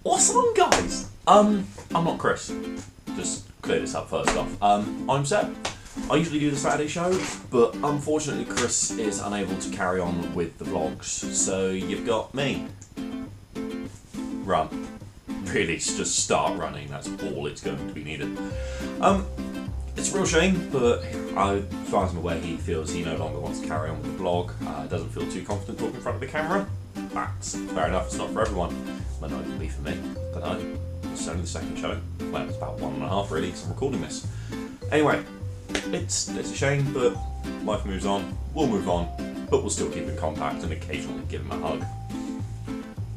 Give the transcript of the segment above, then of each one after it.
What's on, guys? I'm not Chris. Just clear this up first off. I'm Seb. I usually do the Saturday show, but unfortunately Chris is unable to carry on with the vlogs, so you've got me. Run. Really, just start running, that's all it's going to be needed. It's a real shame, but as far as I'm aware, he feels he no longer wants to carry on with the vlog, doesn't feel too confident talking in front of the camera. That's fair enough, it's not for everyone. Might not even be for me, but it's only the second show. Well, it's about 1.5 really, because I'm recording this. Anyway, it's a shame, but life moves on, we'll move on, but we'll still keep in contact and occasionally give him a hug.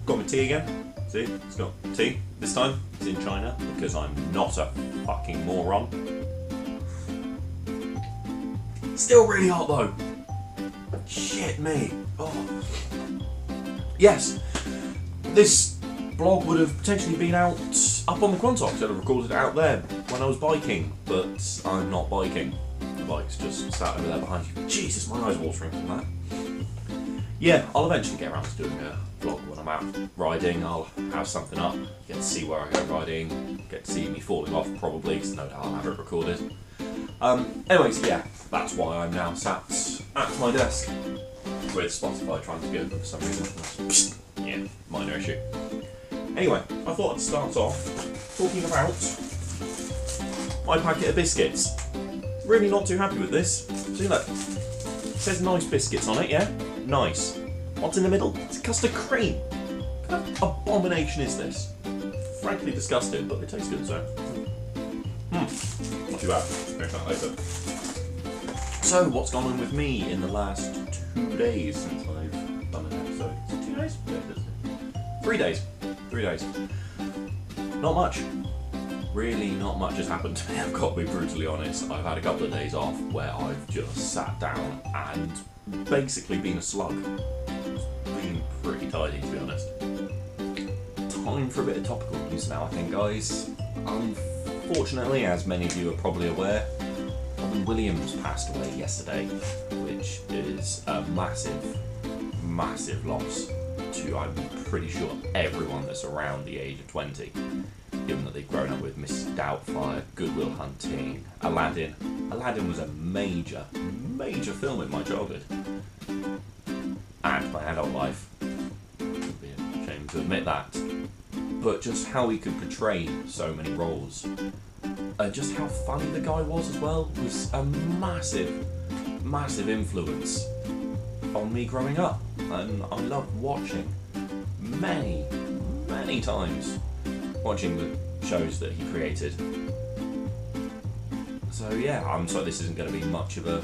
Got my tea again. See, it's got tea. This time, it's in China, because I'm not a fucking moron. Still really hot though. Shit me. Oh. Yes, this vlog would have potentially been out up on the Quantox. I'd have recorded it out there when I was biking, but I'm not biking. The bike's just sat over there behind you. Jesus, my eyes are watering from that. Yeah, I'll eventually get around to doing a vlog when I'm out riding. I'll have something up, get to see where I go riding, get to see me falling off probably, because no doubt I'll have it recorded. Anyways, yeah, that's why I'm now sat at my desk with Spotify trying to be open for some reason. Yeah, minor issue. Anyway, I thought I'd start off talking about my packet of biscuits. Really not too happy with this. See, look, it says nice biscuits on it, yeah? Nice. What's in the middle? It's custard cream. What kind of abomination is this? Frankly disgusting, but it tastes good, so. Not too bad. Finish that later. So, what's gone on with me in the last 2 days since I've done an episode? Is it 2 days? Yeah, 3 days. 3 days. Not much. Really not much has happened to me, I've got to be brutally honest. I've had a couple of days off where I've just sat down and basically been a slug. Been pretty tidy, to be honest. Time for a bit of topical news now, I think, guys. Unfortunately, as many of you are probably aware, Robin Williams passed away yesterday, which is a massive, massive loss to, I'm pretty sure, everyone that's around the age of 20, given that they've grown up with Mrs. Doubtfire, Good Will Hunting, Aladdin. Aladdin was a major, major film in my childhood. And my adult life. It'd be a shame to admit that. But just how he could portray so many roles. Just how funny the guy was as well was a massive, massive influence on me growing up. And I loved watching many, many times watching the shows that he created. So yeah, I'm sorry this isn't going to be much of a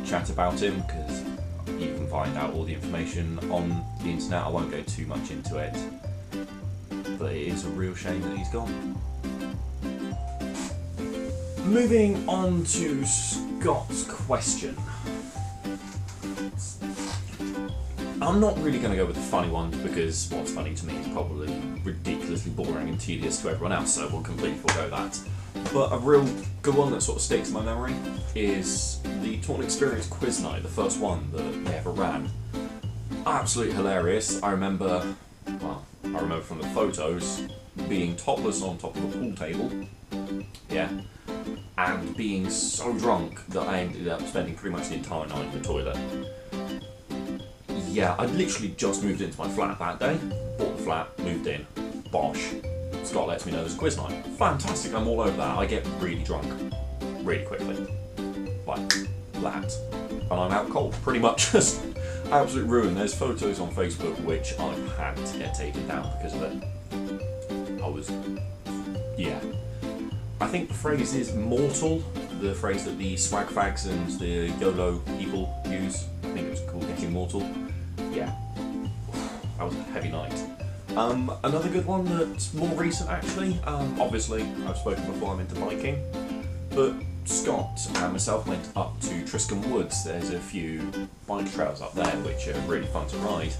chat about him, because you can find out all the information on the internet. I won't go too much into it, but it is a real shame that he's gone. Moving on to Scott's question. I'm not really going to go with the funny ones, because what's funny to me is probably ridiculously boring and tedious to everyone else, so we'll completely forego that. But a real good one that sort of sticks in my memory is the Taunton Experience quiz night, the first one that they ever ran. Absolutely hilarious. I remember from the photos being topless on top of a pool table, yeah, and being so drunk that I ended up spending pretty much the entire night in the toilet. Yeah, I'd literally just moved into my flat that day, bought the flat, moved in, bosh. Scott lets me know there's a quiz night. Fantastic, I'm all over that. I get really drunk, really quickly. Like that. And I'm out cold, pretty much just absolute ruin. There's photos on Facebook which I've had to get taken down because of it. Yeah. I think the phrase is mortal, the phrase that the swag fags and the YOLO people use. I think it was called getting mortal. Yeah, that was a heavy night. Another good one that's more recent actually, obviously I've spoken before, I'm into biking, but Scott and myself went up to Triscombe Woods. There's a few bike trails up there which are really fun to ride.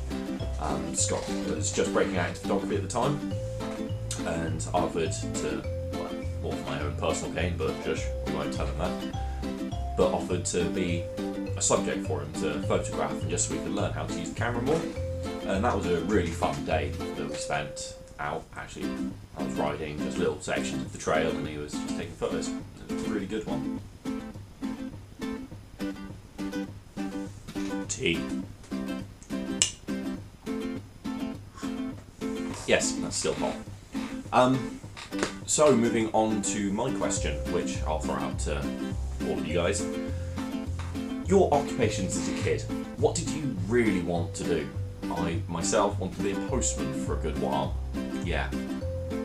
Scott was just breaking out into photography at the time and offered to, well, more for my own personal gain, but just, we won't tell him that, but offered to be a subject for him to photograph, and just so we could learn how to use the camera more. And that was a really fun day that we spent out. Actually, I was riding just little sections of the trail and he was just taking photos. It was a really good one. Tea. Yes, that's still hot. So moving on to my question, which I'll throw out to all of you guys. Your occupations as a kid, what did you really want to do? I myself wanted to be a postman for a good while. Yeah,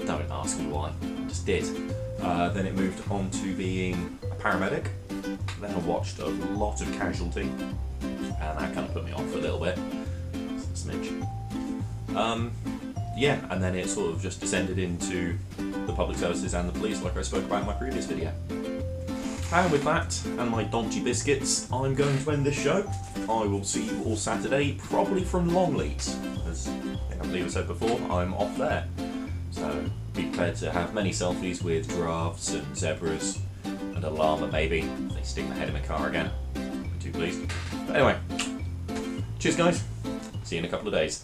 don't ask me why, I just did. Then it moved on to being a paramedic. Then I watched a lot of Casualty, and that kind of put me off for a little bit. It's a smidge. Yeah, and then it sort of just descended into the public services and the police, like I spoke about in my previous video. And with that, and my donkey biscuits, I'm going to end this show. I will see you all Saturday, probably from Longleat, as I believe I said before, I'm off there. So be prepared to have many selfies with giraffes and zebras, and a llama maybe, if they stick my head in my car again. I'll be too pleased. But anyway, cheers guys, see you in a couple of days.